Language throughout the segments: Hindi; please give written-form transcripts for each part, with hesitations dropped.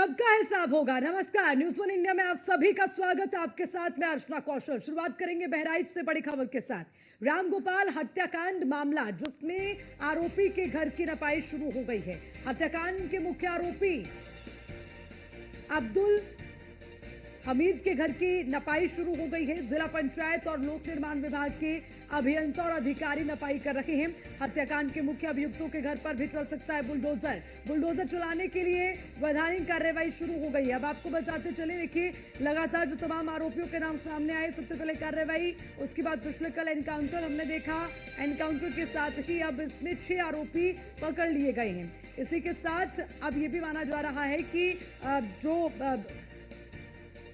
सबका हिसाब होगा। नमस्कार, न्यूज़ वन इंडिया में आप सभी का स्वागत है। आपके साथ मैं अर्चना कौशल। शुरुआत करेंगे बहराइच से बड़ी खबर के साथ। रामगोपाल हत्याकांड मामला, जिसमें आरोपी के घर की नपाई शुरू हो गई है। हत्याकांड के मुख्य आरोपी अब्दुल हमीद के घर की नपाई शुरू हो गई है। जिला पंचायत और लोक निर्माण विभाग के अभियंता और अधिकारी नपाई कर रहे हैं। हत्याकांड के मुख्य अभियुक्तों के घर पर भी चल सकता है बुलडोजर। बुलडोजर चलाने के लिए वैधानिक कार्रवाई शुरू हो गई है। अब आपको बताते चले, देखिए लगातार जो तमाम आरोपियों के नाम सामने आए, सबसे पहले कार्रवाई, उसके बाद पिछले कल एनकाउंटर हमने देखा। एनकाउंटर के साथ ही अब इसमें 6 आरोपी पकड़ लिए गए हैं। इसी के साथ अब ये भी माना जा रहा है कि जो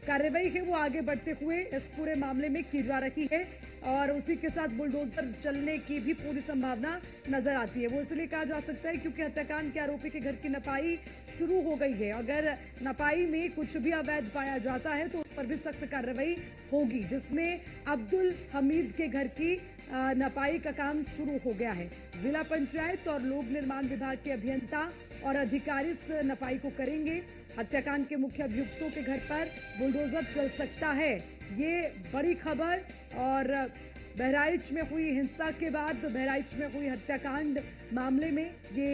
कार्रवाई है वो आगे बढ़ते हुए इस पूरे मामले में की जा रही है और उसी के साथ बुलडोजर चलने की भी पूरी संभावना नजर आती है। वो इसलिए कहा जा सकता है क्योंकि हत्याकांड के आरोपी के घर की नपाई शुरू हो गई है। अगर नपाई में कुछ भी अवैध पाया जाता है तो उस पर भी सख्त कार्रवाई होगी, जिसमें अब्दुल हमीद के घर की नपाई का काम शुरू हो गया है। जिला पंचायत और लोक निर्माण विभाग के अभियंता और अधिकारी इस नपाई को करेंगे। हत्याकांड के मुख्य अभियुक्तों के घर पर बुलडोजर चल सकता है, ये बड़ी खबर। और बहराइच में हुई हिंसा के बाद बहराइच में हुई हत्याकांड मामले में ये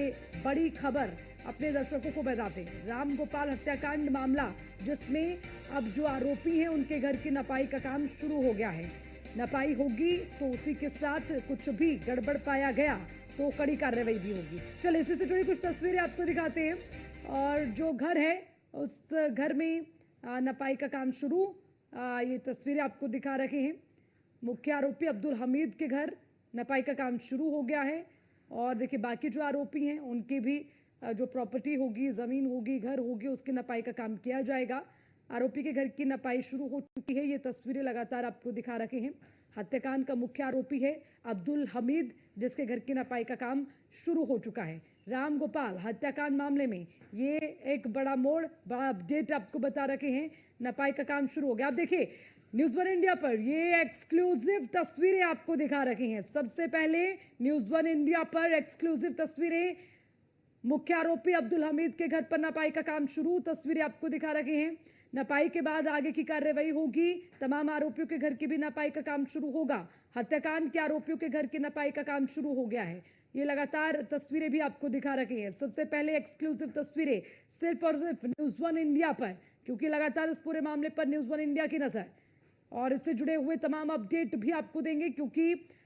बड़ी खबर अपने दर्शकों को बताते हैं। रामगोपाल हत्याकांड मामला, जिसमें अब जो आरोपी हैं उनके घर की नपाई का काम शुरू हो गया है। नपाई होगी तो उसी के साथ कुछ भी गड़बड़ पाया गया तो कड़ी कार्रवाई भी होगी। चलिए इसी से जुड़ी कुछ तस्वीरें आपको दिखाते हैं। और जो घर है उस घर में नपाई का काम शुरू, ये तस्वीरें आपको दिखा रहे हैं। मुख्य आरोपी अब्दुल हमीद के घर नपाई का काम शुरू हो गया है। और देखिए बाकी जो आरोपी हैं उनकी भी जो प्रॉपर्टी होगी, ज़मीन होगी, घर होगी, उसकी नपाई का काम किया जाएगा। आरोपी के घर की नपाई शुरू हो चुकी है, ये तस्वीरें लगातार आपको दिखा रहे हैं। हत्याकांड का मुख्य आरोपी है अब्दुल हमीद, जिसके घर की नपाई का काम शुरू हो चुका है। रामगोपाल हत्याकांड मामले में ये एक बड़ा मोड़, बड़ा अपडेट आपको बता रखे हैं। नपाई का काम शुरू हो गया। आप देखिए न्यूज़ वन इंडिया पर ये एक्सक्लूसिव तस्वीरें आपको दिखा रखी हैं। सबसे पहले न्यूज़ वन इंडिया पर एक्सक्लूसिव तस्वीरें, मुख्य आरोपी अब्दुल हमीद के घर पर नपाई का काम शुरू, तस्वीरें आपको दिखा रखे हैं। नपाई के बाद आगे की कार्रवाई होगी। तमाम आरोपियों के घर की भी नपाई का काम शुरू होगा। हत्याकांड के आरोपियों के घर की नपाई का काम शुरू हो गया है। ये लगातार तस्वीरें भी आपको दिखा रखी हैं। सबसे पहले एक्सक्लूसिव तस्वीरें सिर्फ और सिर्फ न्यूज़ वन इंडिया पर, क्योंकि लगातार इस पूरे मामले पर न्यूज़ वन इंडिया की नजर और इससे जुड़े हुए तमाम अपडेट भी आपको देंगे, क्योंकि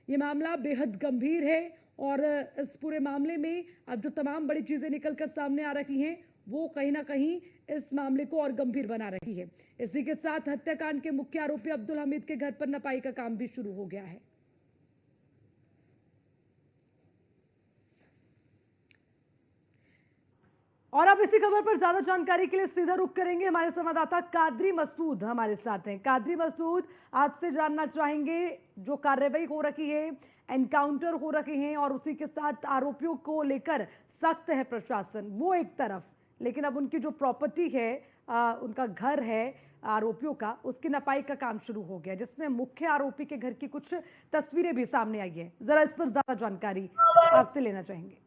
ये मामला बेहद गंभीर है। और इस पूरे मामले में अब जो तमाम बड़ी चीजें निकलकर सामने आ रही हैं वो कहीं ना कहीं इस मामले को और गंभीर बना रही है। इसी के साथ हत्याकांड के मुख्य आरोपी अब्दुल हमीद के घर पर नपाई का काम भी शुरू हो गया है। और अब इसी खबर पर ज्यादा जानकारी के लिए सीधा रुख करेंगे। हमारे संवाददाता कादरी मसूद हमारे साथ हैं। कादरी मसूद, आपसे जानना चाहेंगे, जो कार्रवाई हो रही है, एनकाउंटर हो रहे हैं और उसी के साथ आरोपियों को लेकर सख्त है प्रशासन, वो एक तरफ, लेकिन अब उनकी जो प्रॉपर्टी है, उनका घर है आरोपियों का, उसकी नपाई का काम शुरू हो गया, जिसमें मुख्य आरोपी के घर की कुछ तस्वीरें भी सामने आई है। जरा इस पर ज्यादा जानकारी आपसे लेना चाहेंगे।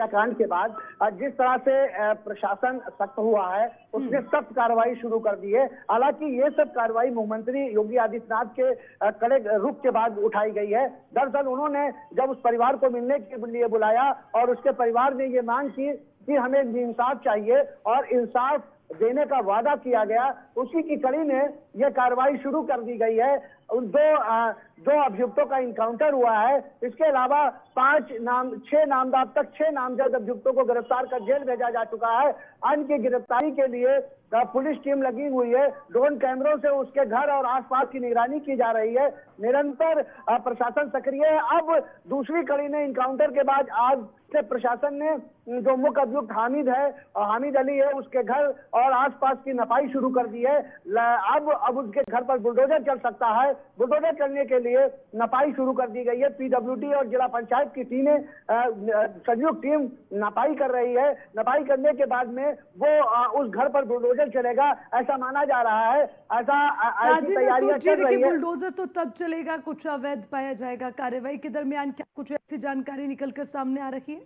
हत्याकांड के बाद जिस तरह से प्रशासन सख्त हुआ है, उसने सख्त कार्रवाई शुरू कर दी है। हालांकि ये सब कार्रवाई मुख्यमंत्री योगी आदित्यनाथ के कड़े रुख के बाद उठाई गई है। दरअसल उन्होंने जब उस परिवार को मिलने के लिए बुलाया और उसके परिवार ने ये मांग की कि हमें इंसाफ चाहिए और इंसाफ देने का वादा किया गया, उसी की कड़ी में यह कार्रवाई शुरू कर दी गई है। उन दो अभियुक्तों का इनकाउंटर हुआ है। इसके अलावा 6 नामजद अभियुक्तों को गिरफ्तार कर जेल भेजा जा चुका है। अन्य की गिरफ्तारी के लिए पुलिस टीम लगी हुई है। ड्रोन कैमरों से उसके घर और आसपास की निगरानी की जा रही है। निरंतर प्रशासन सक्रिय है। अब दूसरी कड़ी में इनकाउंटर के बाद आज से प्रशासन ने जो मुख्य अभियुक्त हामिद अली है, उसके घर और आसपास की नपाई शुरू कर दी है। अब उसके घर पर बुलडोजर चल सकता है। बुलडोजर चलने के लिए नपाई शुरू कर दी गई है। पीडब्ल्यूडी और जिला पंचायत की टीमें, संयुक्त टीम नपाई कर रही है। नपाई करने के बाद में वो उस घर पर बुलडोजर चलेगा, ऐसा माना जा रहा है। ऐसी तैयारियां चल रही है। बुलडोजर तो तब चलेगा कुछ अवैध पाया जाएगा। कार्रवाई के दरमियान क्या कुछ ऐसी जानकारी निकलकर सामने आ रही है?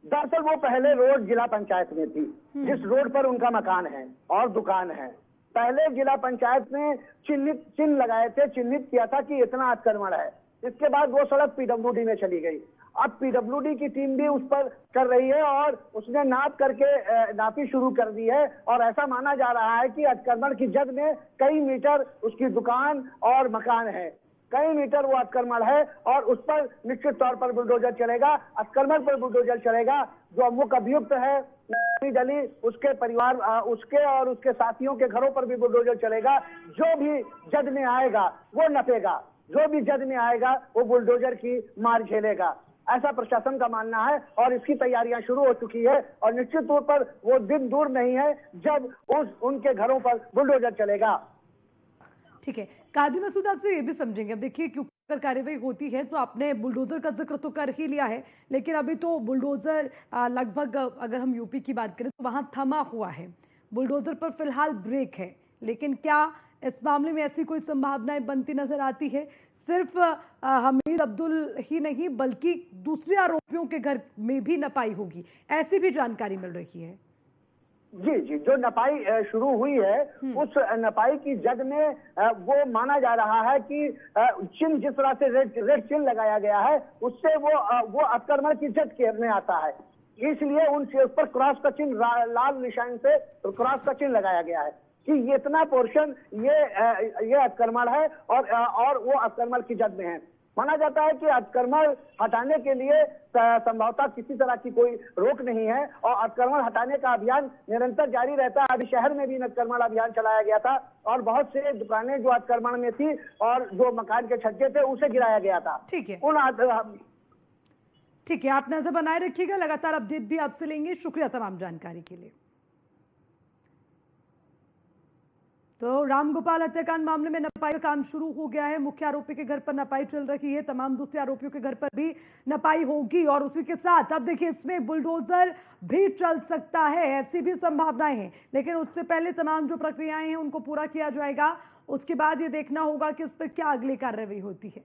दरअसल वो पहले रोड जिला पंचायत में थी, जिस रोड पर उनका मकान है और दुकान है। पहले जिला पंचायत ने चिन्ह लगाए थे, चिन्हित किया था कि इतना अतिक्रमण है। इसके बाद वो सड़क पीडब्ल्यूडी में चली गई। अब पीडब्ल्यूडी की टीम भी उस पर कर रही है और उसने नाप करके नापी शुरू कर दी है और ऐसा माना जा रहा है कि अतिक्रमण की जद में कई मीटर उसकी दुकान और मकान है, कई मीटर वो अतिक्रमण है और उस पर निश्चित तौर पर बुलडोजर चलेगा। अतिक्रमण पर बुलडोजर चलेगा। जो अमुक अभियुक्त है अली, उसके परिवार, उसके और उसके साथियों के घरों पर भी बुलडोजर चलेगा। जो भी जद में आएगा वो नपेगा, जो भी जद में आएगा वो बुलडोजर की मार झेलेगा, ऐसा प्रशासन का मानना है और इसकी तैयारियां शुरू हो चुकी है। और निश्चित तौर पर वो दिन दूर नहीं है जब उनके घरों पर बुलडोजर चलेगा। ठीक है, काजी मसूद आपसे ये भी समझेंगे। अब देखिए, क्योंकि अगर कार्रवाई होती है तो आपने बुलडोजर का जिक्र तो कर ही लिया है, लेकिन अभी तो बुलडोजर लगभग, अगर हम यूपी की बात करें तो वहां थमा हुआ है, बुलडोजर पर फिलहाल ब्रेक है। लेकिन क्या इस मामले में ऐसी कोई संभावनाएं बनती नजर आती है? सिर्फ हमीद अब्दुल ही नहीं बल्कि दूसरे आरोपियों के घर में भी नपाई होगी, ऐसी भी जानकारी मिल रही है। जी, जो नपाई शुरू हुई है उस नपाई की जद में वो माना जा रहा है कि चिन्ह, जिस तरह से रेड चिन्ह लगाया गया है, उससे वो अतिक्रमण की जद के में आता है। इसलिए उन पर क्रॉस का चिन्ह, लाल निशान से क्रॉस का चिन्ह लगाया गया है कि ये इतना पोर्शन ये अतिक्रमण है और वो अतिक्रमण की जद में है। माना जाता है कि अतिक्रमण हटाने के लिए संभवतः किसी तरह की कोई रोक नहीं है और अतिक्रमण हटाने का अभियान निरंतर जारी रहता है। अभी शहर में भी अतिक्रमण अभियान चलाया गया था और बहुत से दुकानें जो अतिक्रमण में थी और जो मकान के छज्जे थे उसे गिराया गया था। ठीक है, ठीक है, आप नजर बनाए रखिएगा, लगातार अपडेट भी आपसे लेंगे। शुक्रिया तमाम जानकारी के लिए। तो रामगोपाल हत्याकांड मामले में नपाई का काम शुरू हो गया है। मुख्य आरोपी के घर पर नपाई चल रही है, तमाम दूसरे आरोपियों के घर पर भी नपाई होगी और उसी के साथ अब देखिए इसमें बुलडोजर भी चल सकता है, ऐसी भी संभावनाएं हैं। लेकिन उससे पहले तमाम जो प्रक्रियाएं हैं उनको पूरा किया जाएगा, उसके बाद ये देखना होगा कि इस पर क्या अगली कार्रवाई होती है।